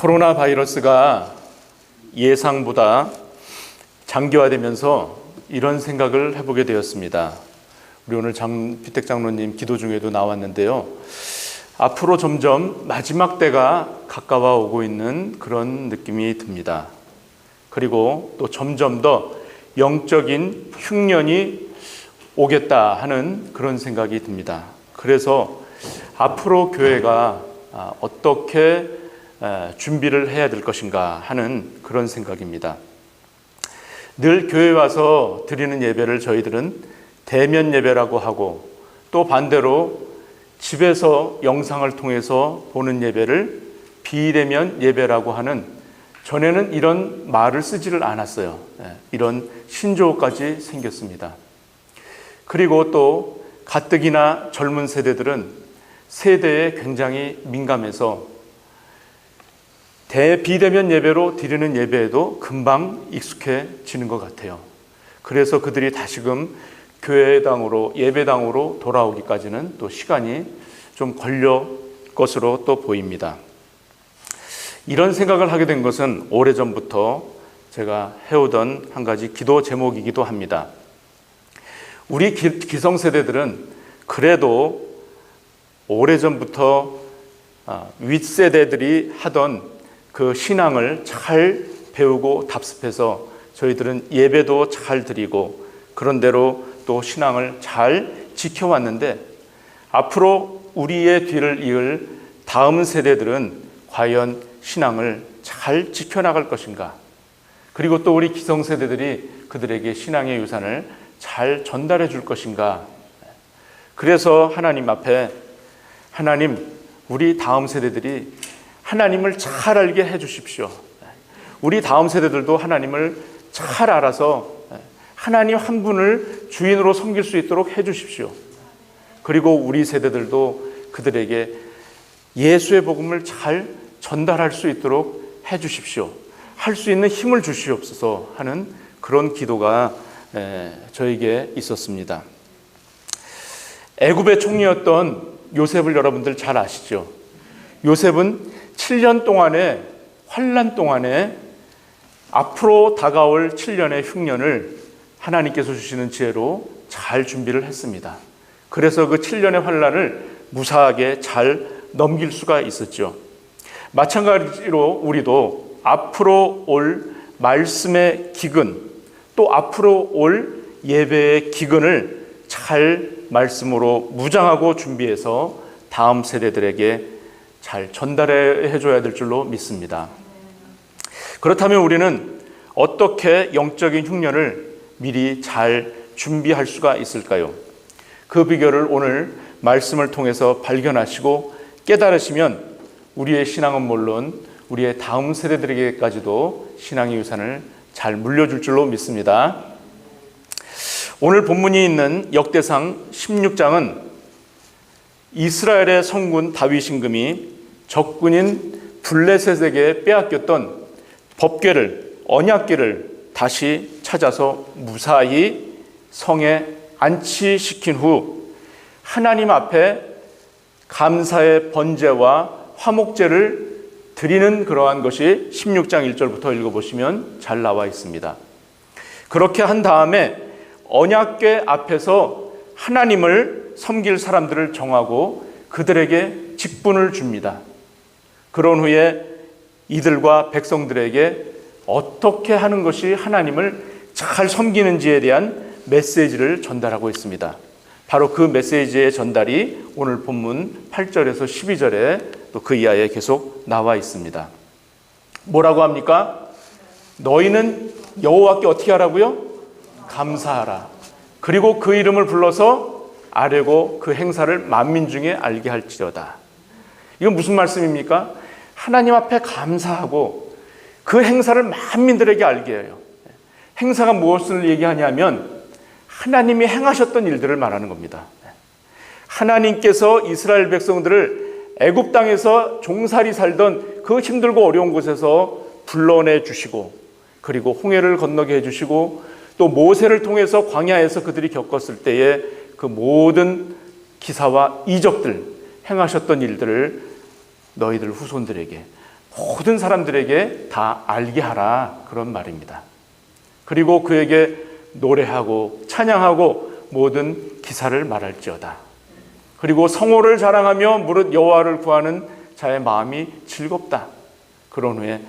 코로나 바이러스가 예상보다 장기화되면서 이런 생각을 해보게 되었습니다. 우리 오늘 장필택 장로님 기도 중에도 나왔는데요. 앞으로 점점 마지막 때가 가까워 오고 있는 그런 느낌이 듭니다. 그리고 또 점점 더 영적인 흉년이 오겠다 하는 그런 생각이 듭니다. 그래서 앞으로 교회가 어떻게 준비를 해야 될 것인가 하는 그런 생각입니다. 늘 교회에 와서 드리는 예배를 저희들은 대면 예배라고 하고, 또 반대로 집에서 영상을 통해서 보는 예배를 비대면 예배라고 하는, 전에는 이런 말을 쓰지를 않았어요. 이런 신조어까지 생겼습니다. 그리고 또 가뜩이나 젊은 세대들은 세대에 굉장히 민감해서 비대면 예배로 드리는 예배에도 금방 익숙해지는 것 같아요. 그래서 그들이 다시금 교회당으로, 예배당으로 돌아오기까지는 또 시간이 좀 걸릴 것으로 또 보입니다. 이런 생각을 하게 된 것은 오래전부터 제가 해오던 한 가지 기도 제목이기도 합니다. 우리 기성세대들은 그래도 오래전부터 윗세대들이 하던 그 신앙을 잘 배우고 답습해서 저희들은 예배도 잘 드리고 그런 대로 또 신앙을 잘 지켜왔는데, 앞으로 우리의 뒤를 이을 다음 세대들은 과연 신앙을 잘 지켜나갈 것인가, 그리고 또 우리 기성세대들이 그들에게 신앙의 유산을 잘 전달해 줄 것인가. 그래서 하나님 앞에, 하나님, 우리 다음 세대들이 하나님을 잘 알게 해 주십시오. 우리 다음 세대들도 하나님을 잘 알아서 하나님 한 분을 주인으로 섬길 수 있도록 해 주십시오. 그리고 우리 세대들도 그들에게 예수의 복음을 잘 전달할 수 있도록 해 주십시오. 할 수 있는 힘을 주시옵소서 하는 그런 기도가 저에게 있었습니다. 애굽의 총리였던 요셉을 여러분들 잘 아시죠? 요셉은 7년 동안의 환난 동안에 앞으로 다가올 7년의 흉년을 하나님께서 주시는 지혜로 잘 준비를 했습니다. 그래서 그 7년의 환난을 무사하게 잘 넘길 수가 있었죠. 마찬가지로 우리도 앞으로 올 말씀의 기근, 또 앞으로 올 예배의 기근을 잘 말씀으로 무장하고 준비해서 다음 세대들에게 잘 전달해 줘야 될 줄로 믿습니다. 그렇다면 우리는 어떻게 영적인 흉년을 미리 잘 준비할 수가 있을까요? 그 비결을 오늘 말씀을 통해서 발견하시고 깨달으시면 우리의 신앙은 물론 우리의 다음 세대들에게까지도 신앙의 유산을 잘 물려줄 줄로 믿습니다. 오늘 본문이 있는 역대상 16장은 이스라엘의 성군 다윗 임금이 적군인 블레셋에게 빼앗겼던 법궤를, 언약궤를 다시 찾아서 무사히 성에 안치시킨 후 하나님 앞에 감사의 번제와 화목제를 드리는 그러한 것이 16장 1절부터 읽어보시면 잘 나와 있습니다. 그렇게 한 다음에 언약궤 앞에서 하나님을 섬길 사람들을 정하고 그들에게 직분을 줍니다. 그런 후에 이들과 백성들에게 어떻게 하는 것이 하나님을 잘 섬기는지에 대한 메시지를 전달하고 있습니다. 바로 그 메시지의 전달이 오늘 본문 8절에서 12절에 또 그 이하에 계속 나와 있습니다. 뭐라고 합니까? 너희는 여호와께 어떻게 하라고요? 감사하라. 그리고 그 이름을 불러서 아뢰고 그 행사를 만민 중에 알게 할지어다. 이건 무슨 말씀입니까? 하나님 앞에 감사하고 그 행사를 만민들에게 알게 해요. 행사가 무엇을 얘기하냐면 하나님이 행하셨던 일들을 말하는 겁니다. 하나님께서 이스라엘 백성들을 애굽 땅에서 종살이 살던 그 힘들고 어려운 곳에서 불러내 주시고, 그리고 홍해를 건너게 해주시고, 또 모세를 통해서 광야에서 그들이 겪었을 때에 그 모든 기사와 이적들, 행하셨던 일들을 너희들 후손들에게, 모든 사람들에게 다 알게 하라, 그런 말입니다. 그리고 그에게 노래하고 찬양하고 모든 기사를 말할지어다. 그리고 성호를 자랑하며 무릇 여호와를 구하는 자의 마음이 즐겁다. 그런 후에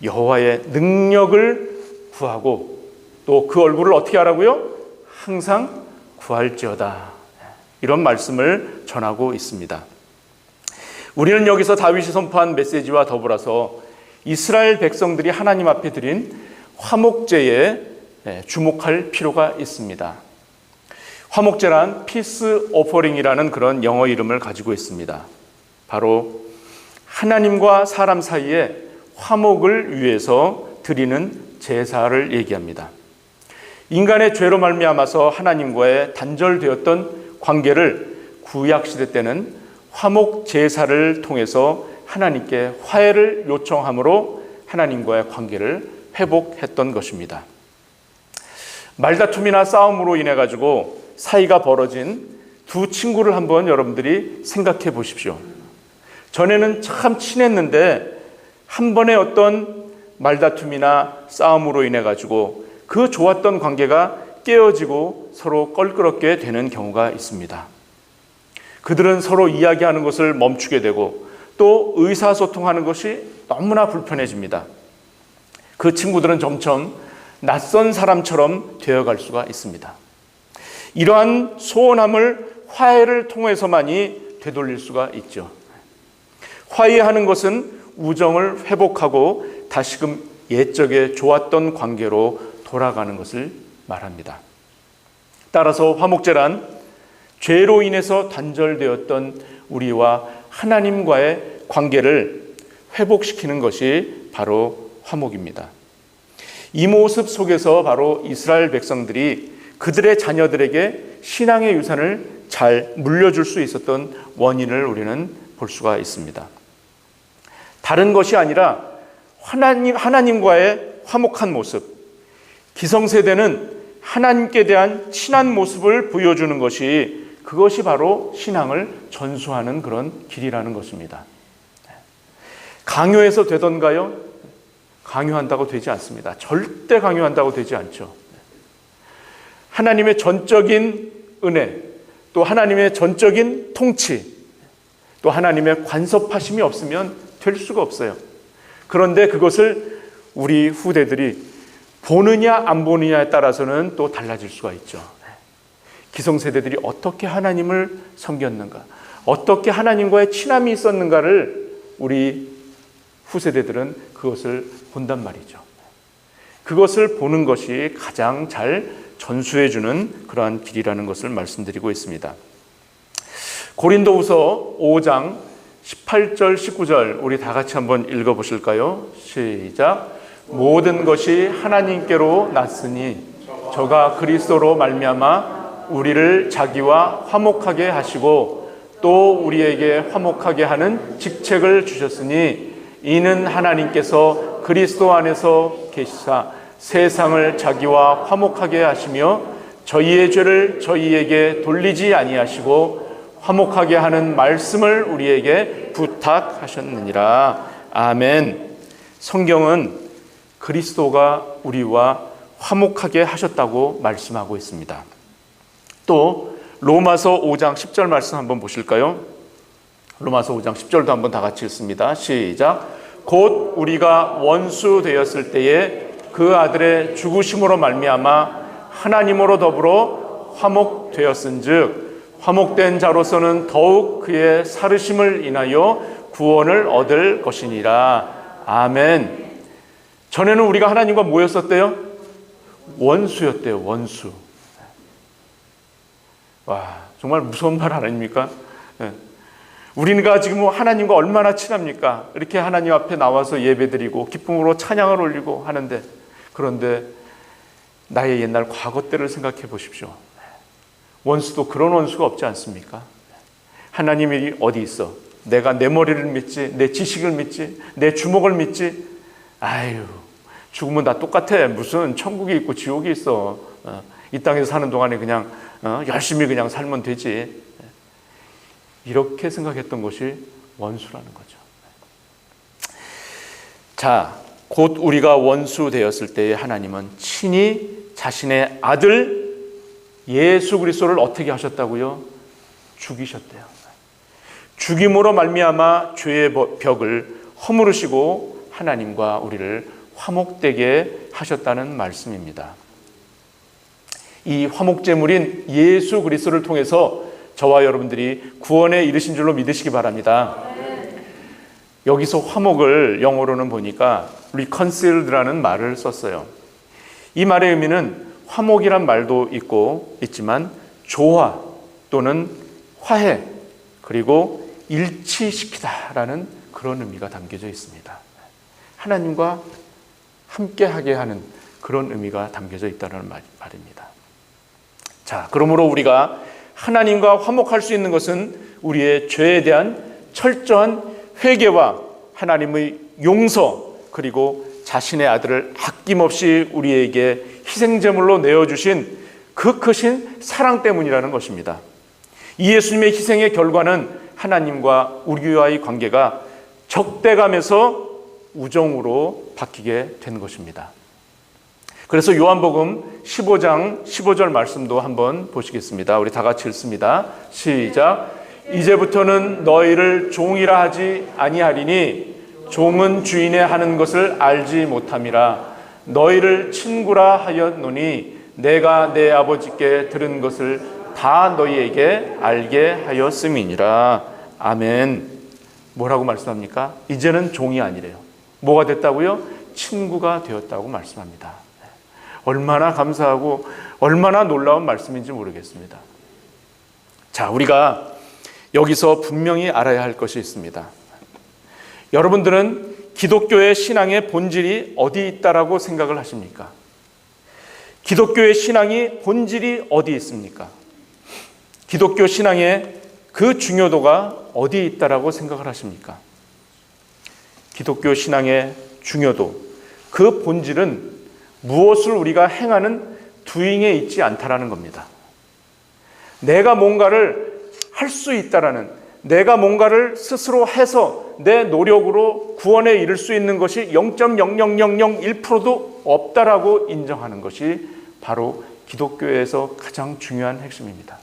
여호와의 능력을 구하고 또 그 얼굴을 어떻게 하라고요? 항상 구할지어다. 이런 말씀을 전하고 있습니다. 우리는 여기서 다윗이 선포한 메시지와 더불어서 이스라엘 백성들이 하나님 앞에 드린 화목제에 주목할 필요가 있습니다. 화목제란 피스 오퍼링이라는 그런 영어 이름을 가지고 있습니다. 바로 하나님과 사람 사이에 화목을 위해서 드리는 제사를 얘기합니다. 인간의 죄로 말미암아서 하나님과의 단절되었던 관계를 구약시대 때는 화목 제사를 통해서 하나님께 화해를 요청함으로 하나님과의 관계를 회복했던 것입니다. 말다툼이나 싸움으로 인해 가지고 사이가 벌어진 두 친구를 한번 여러분들이 생각해 보십시오. 전에는 참 친했는데 한 번의 어떤 말다툼이나 싸움으로 인해 가지고 그 좋았던 관계가 깨어지고 서로 껄끄럽게 되는 경우가 있습니다. 그들은 서로 이야기하는 것을 멈추게 되고 또 의사소통하는 것이 너무나 불편해집니다. 그 친구들은 점점 낯선 사람처럼 되어갈 수가 있습니다. 이러한 소원함을 화해를 통해서만이 되돌릴 수가 있죠. 화해하는 것은 우정을 회복하고 다시금 옛적에 좋았던 관계로 돌아가는 것을 말합니다. 따라서 화목제란 죄로 인해서 단절되었던 우리와 하나님과의 관계를 회복시키는 것이 바로 화목입니다. 이 모습 속에서 바로 이스라엘 백성들이 그들의 자녀들에게 신앙의 유산을 잘 물려줄 수 있었던 원인을 우리는 볼 수가 있습니다. 다른 것이 아니라 하나님과의 화목한 모습, 기성세대는 하나님께 대한 친한 모습을 보여주는 것이 그것이 바로 신앙을 전수하는 그런 길이라는 것입니다. 강요해서 되던가요? 강요한다고 되지 않습니다. 절대 강요한다고 되지 않죠. 하나님의 전적인 은혜, 또 하나님의 전적인 통치, 또 하나님의 간섭하심이 없으면 될 수가 없어요. 그런데 그것을 우리 후대들이 보느냐 안 보느냐에 따라서는 또 달라질 수가 있죠. 기성세대들이 어떻게 하나님을 섬겼는가, 어떻게 하나님과의 친함이 있었는가를 우리 후세대들은 그것을 본단 말이죠. 그것을 보는 것이 가장 잘 전수해주는 그러한 길이라는 것을 말씀드리고 있습니다. 고린도후서 5장 18절 19절 우리 다 같이 한번 읽어보실까요? 시작. 모든 것이 하나님께로 났으니 저가 그리스도로 말미암아 우리를 자기와 화목하게 하시고 또 우리에게 화목하게 하는 직책을 주셨으니 이는 하나님께서 그리스도 안에서 계시사 세상을 자기와 화목하게 하시며 저희의 죄를 저희에게 돌리지 아니하시고 화목하게 하는 말씀을 우리에게 부탁하셨느니라. 아멘. 성경은 그리스도가 우리와 화목하게 하셨다고 말씀하고 있습니다. 또 로마서 5장 10절 말씀 한번 보실까요? 로마서 5장 10절도 한번 다 같이 읽습니다. 시작. 곧 우리가 원수 되었을 때에 그 아들의 죽으심으로 말미암아 하나님으로 더불어 화목되었은즉 화목된 자로서는 더욱 그의 살으심을 인하여 구원을 얻을 것이니라. 아멘. 전에는 우리가 하나님과 뭐였었대요? 원수였대요. 원수. 와, 정말 무서운 말 아닙니까? 우리가 지금 하나님과 얼마나 친합니까? 이렇게 하나님 앞에 나와서 예배드리고 기쁨으로 찬양을 올리고 하는데, 그런데 나의 옛날 과거 때를 생각해 보십시오. 원수도 그런 원수가 없지 않습니까? 하나님이 어디 있어? 내가 내 머리를 믿지, 내 지식을 믿지, 내 주먹을 믿지. 아유, 죽으면 다 똑같아. 무슨 천국이 있고 지옥이 있어. 이 땅에서 사는 동안에 그냥 열심히 그냥 살면 되지. 이렇게 생각했던 것이 원수라는 거죠. 자, 곧 우리가 원수 되었을 때에 하나님은 친히 자신의 아들 예수 그리스도를 어떻게 하셨다고요? 죽이셨대요. 죽임으로 말미암아 죄의 벽을 허물으시고 하나님과 우리를 화목되게 하셨다는 말씀입니다. 이 화목제물인 예수 그리스도를 통해서 저와 여러분들이 구원에 이르신 줄로 믿으시기 바랍니다. 여기서 화목을 영어로는 보니까 reconciled라는 말을 썼어요. 이 말의 의미는 화목이란 말도 있지만 조화 또는 화해 그리고 일치시키다라는 그런 의미가 담겨져 있습니다. 하나님과 함께하게 하는 그런 의미가 담겨져 있다는 말입니다. 자, 그러므로 우리가 하나님과 화목할 수 있는 것은 우리의 죄에 대한 철저한 회개와 하나님의 용서 그리고 자신의 아들을 아낌없이 우리에게 희생제물로 내어주신 그 크신 사랑 때문이라는 것입니다. 이 예수님의 희생의 결과는 하나님과 우리와의 관계가 적대감에서 우정으로 바뀌게 된 것입니다. 그래서 요한복음 15장 15절 말씀도 한번 보시겠습니다. 우리 다 같이 읽습니다. 시작. 이제부터는 너희를 종이라 하지 아니하리니 종은 주인의 하는 것을 알지 못함이라. 너희를 친구라 하였노니 내가 내 아버지께 들은 것을 다 너희에게 알게 하였음이니라. 아멘. 뭐라고 말씀합니까? 이제는 종이 아니래요. 뭐가 됐다고요? 친구가 되었다고 말씀합니다. 얼마나 감사하고 얼마나 놀라운 말씀인지 모르겠습니다. 자, 우리가 여기서 분명히 알아야 할 것이 있습니다. 여러분들은 기독교의 신앙의 본질이 어디 있다라고 생각을 하십니까? 기독교의 신앙이 본질이 어디 있습니까? 기독교 신앙의 그 중요도가 어디 있다라고 생각을 하십니까? 기독교 신앙의 중요도, 그 본질은 무엇을 우리가 행하는 doing에 있지 않다라는 겁니다. 내가 뭔가를 할 수 있다라는, 내가 뭔가를 스스로 해서 내 노력으로 구원에 이를 수 있는 것이 0.00001%도 없다라고 인정하는 것이 바로 기독교에서 가장 중요한 핵심입니다.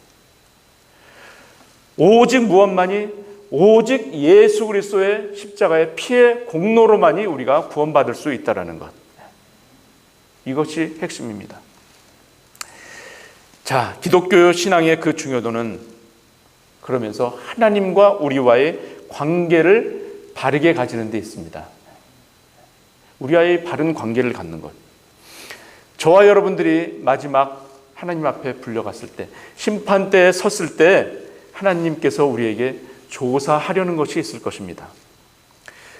오직 무엇만이, 오직 예수 그리스도의 십자가의 피의 공로로만이 우리가 구원받을 수 있다라는 것, 이것이 핵심입니다. 자, 기독교 신앙의 그 중요도는 그러면서 하나님과 우리와의 관계를 바르게 가지는 데 있습니다. 우리와의 바른 관계를 갖는 것. 저와 여러분들이 마지막 하나님 앞에 불려갔을 때, 심판대에 섰을 때 하나님께서 우리에게 조사하려는 것이 있을 것입니다.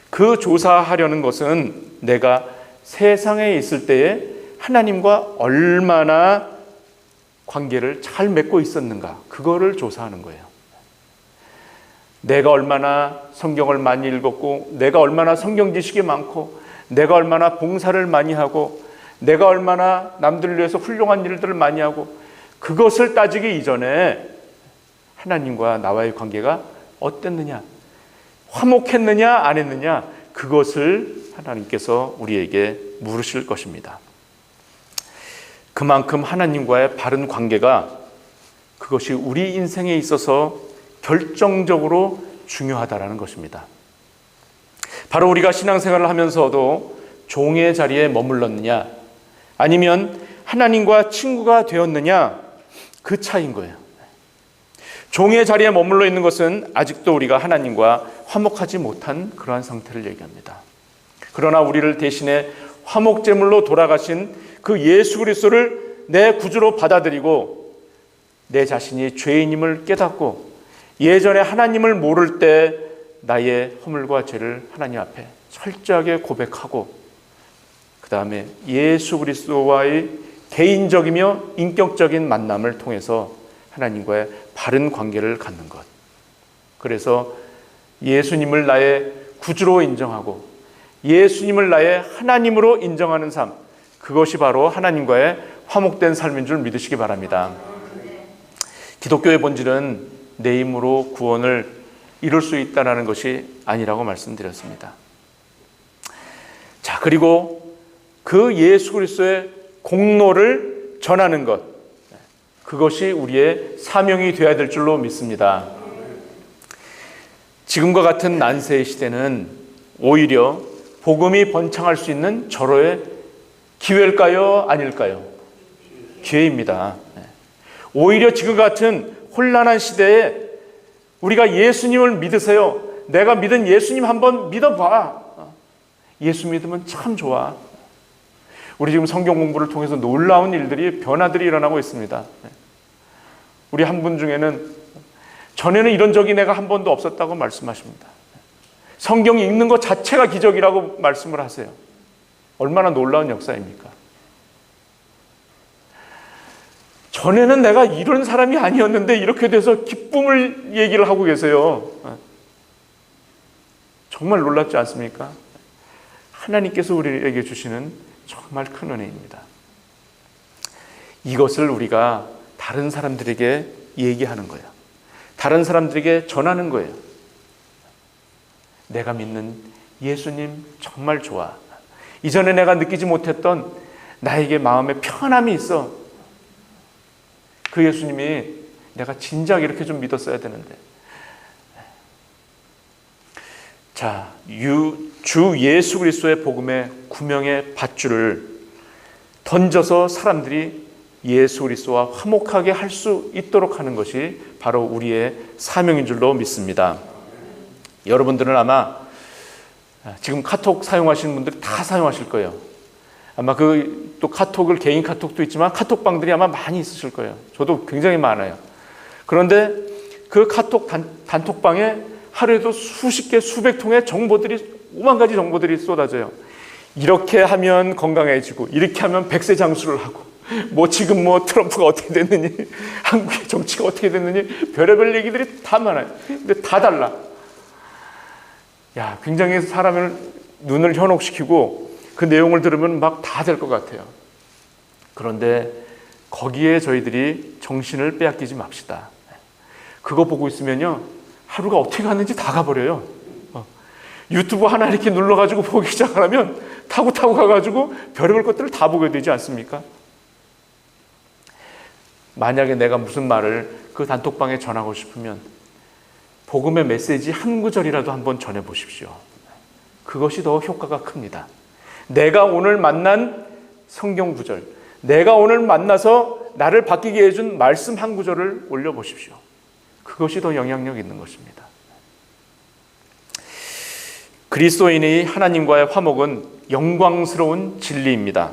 그 조사하려는 것은 내가 세상에 있을 때에 하나님과 얼마나 관계를 잘 맺고 있었는가, 그거를 조사하는 거예요. 내가 얼마나 성경을 많이 읽었고, 내가 얼마나 성경 지식이 많고, 내가 얼마나 봉사를 많이 하고, 내가 얼마나 남들을 위해서 훌륭한 일들을 많이 하고, 그것을 따지기 이전에 하나님과 나와의 관계가 어땠느냐, 화목했느냐 안 했느냐, 그것을 하나님께서 우리에게 물으실 것입니다. 그만큼 하나님과의 바른 관계가, 그것이 우리 인생에 있어서 결정적으로 중요하다라는 것입니다. 바로 우리가 신앙생활을 하면서도 종의 자리에 머물렀느냐 아니면 하나님과 친구가 되었느냐, 그 차이인 거예요. 종의 자리에 머물러 있는 것은 아직도 우리가 하나님과 화목하지 못한 그러한 상태를 얘기합니다. 그러나 우리를 대신에 화목제물로 돌아가신 그 예수 그리스도를 내 구주로 받아들이고 내 자신이 죄인임을 깨닫고 예전에 하나님을 모를 때 나의 허물과 죄를 하나님 앞에 철저하게 고백하고, 그 다음에 예수 그리스도와의 개인적이며 인격적인 만남을 통해서 하나님과의 바른 관계를 갖는 것. 그래서 예수님을 나의 구주로 인정하고 예수님을 나의 하나님으로 인정하는 삶, 그것이 바로 하나님과의 화목된 삶인 줄 믿으시기 바랍니다. 기독교의 본질은 내 힘으로 구원을 이룰 수 있다는 것이 아니라고 말씀드렸습니다. 자, 그리고 그 예수 그리스도의 공로를 전하는 것, 그것이 우리의 사명이 되어야 될 줄로 믿습니다. 지금과 같은 난세의 시대는 오히려 복음이 번창할 수 있는 절호의 기회일까요? 아닐까요? 기회입니다. 오히려 지금 같은 혼란한 시대에 우리가 예수님을 믿으세요. 내가 믿은 예수님 한번 믿어봐. 예수 믿으면 참 좋아. 우리 지금 성경 공부를 통해서 놀라운 일들이, 변화들이 일어나고 있습니다. 우리 한 분 중에는 전에는 이런 적이 내가 한 번도 없었다고 말씀하십니다. 성경 읽는 것 자체가 기적이라고 말씀을 하세요. 얼마나 놀라운 역사입니까? 전에는 내가 이런 사람이 아니었는데 이렇게 돼서 기쁨을 얘기를 하고 계세요. 정말 놀랍지 않습니까? 하나님께서 우리에게 주시는 정말 큰 은혜입니다. 이것을 우리가 다른 사람들에게 얘기하는 거예요. 다른 사람들에게 전하는 거예요. 내가 믿는 예수님 정말 좋아. 이전에 내가 느끼지 못했던 나에게 마음에 편함이 있어. 그 예수님이 내가 진작 이렇게 좀 믿었어야 되는데. 자, 주 예수 그리스도의 복음의 구명의 밧줄을 던져서 사람들이 예수 그리스도와 화목하게 할 수 있도록 하는 것이 바로 우리의 사명인 줄로 믿습니다. 여러분들은 아마 지금 카톡 사용하시는 분들이 다 사용하실 거예요. 아마 또 카톡을, 개인 카톡도 있지만 카톡방들이 아마 많이 있으실 거예요. 저도 굉장히 많아요. 그런데 그 카톡 단톡방에 하루에도 수십 개, 수백 통의 정보들이, 오만 가지 정보들이 쏟아져요. 이렇게 하면 건강해지고, 이렇게 하면 백세 장수를 하고, 지금 트럼프가 어떻게 됐느니, 한국의 정치가 어떻게 됐느니, 별의별 얘기들이 다 많아요. 근데 다 달라. 야, 굉장히 사람을 눈을 현혹시키고 그 내용을 들으면 막 다 될 것 같아요. 그런데 거기에 저희들이 정신을 빼앗기지 맙시다. 그거 보고 있으면요, 하루가 어떻게 갔는지 다 가버려요. 유튜브 하나 이렇게 눌러가지고 보기 시작하면 타고 가가지고 별의별 것들을 다 보게 되지 않습니까? 만약에 내가 무슨 말을 그 단톡방에 전하고 싶으면 복음의 메시지 한 구절이라도 한번 전해보십시오. 그것이 더 효과가 큽니다. 내가 오늘 만난 성경 구절, 내가 오늘 만나서 나를 바뀌게 해준 말씀 한 구절을 올려보십시오. 그것이 더 영향력 있는 것입니다. 그리스도인의 하나님과의 화목은 영광스러운 진리입니다.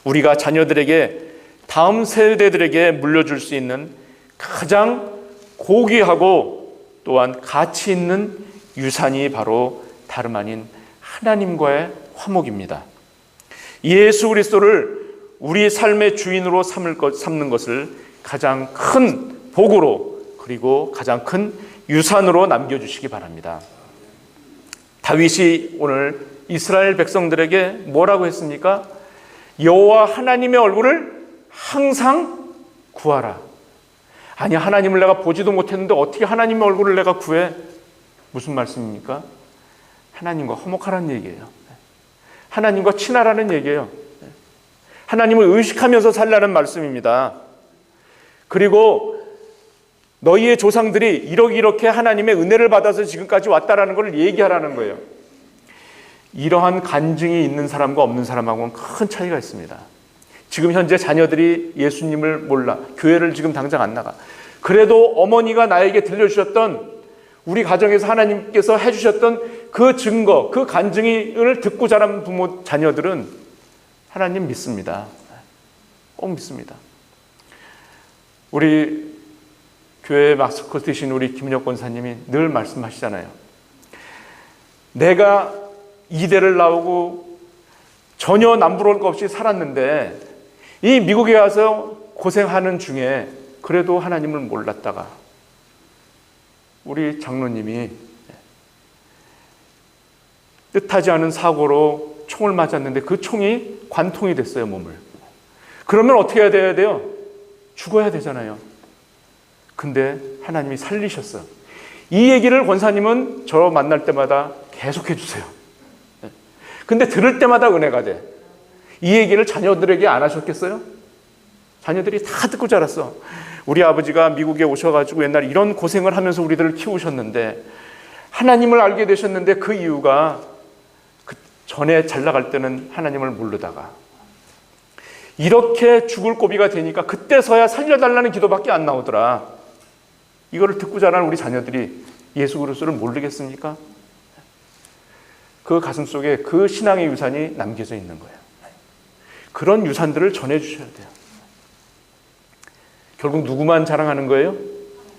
우리가 자녀들에게, 다음 세대들에게 물려줄 수 있는 가장 고귀하고 또한 가치 있는 유산이 바로 다름 아닌 하나님과의 화목입니다. 예수 그리스도를 우리 삶의 주인으로 삼는 것을 가장 큰 복으로, 그리고 가장 큰 유산으로 남겨주시기 바랍니다. 다윗이 오늘 이스라엘 백성들에게 뭐라고 했습니까? 여호와 하나님의 얼굴을 항상 구하라. 아니, 하나님을 내가 보지도 못했는데 어떻게 하나님의 얼굴을 내가 구해? 무슨 말씀입니까? 하나님과 화목하라는 얘기예요. 하나님과 친하라는 얘기예요. 하나님을 의식하면서 살라는 말씀입니다. 그리고 너희의 조상들이 이렇게 하나님의 은혜를 받아서 지금까지 왔다라는 걸 얘기하라는 거예요. 이러한 간증이 있는 사람과 없는 사람하고는 큰 차이가 있습니다. 지금 현재 자녀들이 예수님을 몰라, 교회를 지금 당장 안 나가. 그래도 어머니가 나에게 들려주셨던, 우리 가정에서 하나님께서 해주셨던 그 증거, 그 간증을 듣고 자란 부모, 자녀들은 하나님 믿습니다. 꼭 믿습니다. 우리 교회 마스코트이신 우리 김혁 권사님이 늘 말씀하시잖아요. 내가 이대를 나오고 전혀 남부러울 것 없이 살았는데 이 미국에 가서 고생하는 중에 그래도 하나님을 몰랐다가 우리 장로님이 뜻하지 않은 사고로 총을 맞았는데 그 총이 관통이 됐어요, 몸을. 그러면 어떻게 해야 돼요? 죽어야 되잖아요. 근데 하나님이 살리셨어요. 이 얘기를 권사님은 저 만날 때마다 계속해 주세요. 근데 들을 때마다 은혜가 돼. 이 얘기를 자녀들에게 안 하셨겠어요? 자녀들이 다 듣고 자랐어. 우리 아버지가 미국에 오셔가지고 옛날에 이런 고생을 하면서 우리들을 키우셨는데, 하나님을 알게 되셨는데 그 이유가 그 전에 잘 나갈 때는 하나님을 모르다가 이렇게 죽을 고비가 되니까 그때서야 살려달라는 기도밖에 안 나오더라. 이거를 듣고 자란 우리 자녀들이 예수 그리스도를 모르겠습니까? 그 가슴 속에 그 신앙의 유산이 남겨져 있는 거예요. 그런 유산들을 전해주셔야 돼요. 결국 누구만 자랑하는 거예요?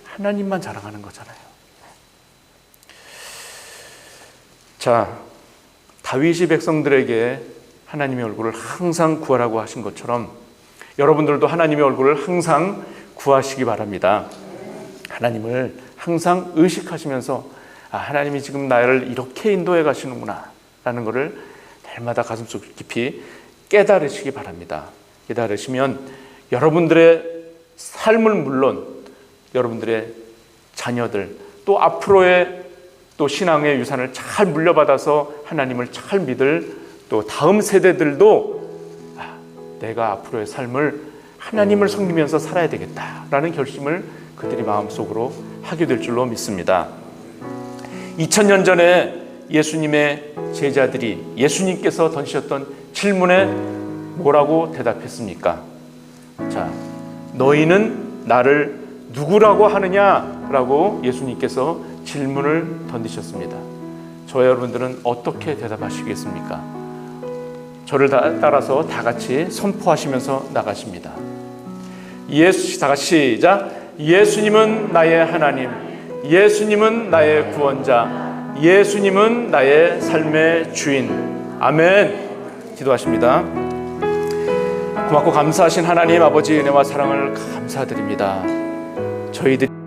하나님만 자랑하는 거잖아요. 자, 다윗이 백성들에게 하나님의 얼굴을 항상 구하라고 하신 것처럼 여러분들도 하나님의 얼굴을 항상 구하시기 바랍니다. 하나님을 항상 의식하시면서 하나님이 지금 나를 이렇게 인도해 가시는구나 라는 것을 날마다 가슴속 깊이 깨달으시기 바랍니다. 깨달으시면 여러분들의 삶을 물론 여러분들의 자녀들 또 앞으로의 또 신앙의 유산을 잘 물려받아서 하나님을 잘 믿을 또 다음 세대들도 내가 앞으로의 삶을 하나님을 섬기면서 살아야 되겠다라는 결심을 그들이 마음속으로 하게 될 줄로 믿습니다. 2000년 전에 예수님의 제자들이 예수님께서 던지셨던 질문에 뭐라고 대답했습니까? 자, 너희는 나를 누구라고 하느냐라고 예수님께서 질문을 던지셨습니다. 저와 여러분들은 어떻게 대답하시겠습니까? 저를 따라서 다 같이 선포하시면서 나가십니다. 다 같이 시작. 예수님은 나의 하나님, 예수님은 나의 구원자, 예수님은 나의 삶의 주인. 아멘. 기도하십니다. 고맙고 감사하신 하나님 아버지 은혜와 사랑을 감사드립니다. 저희들이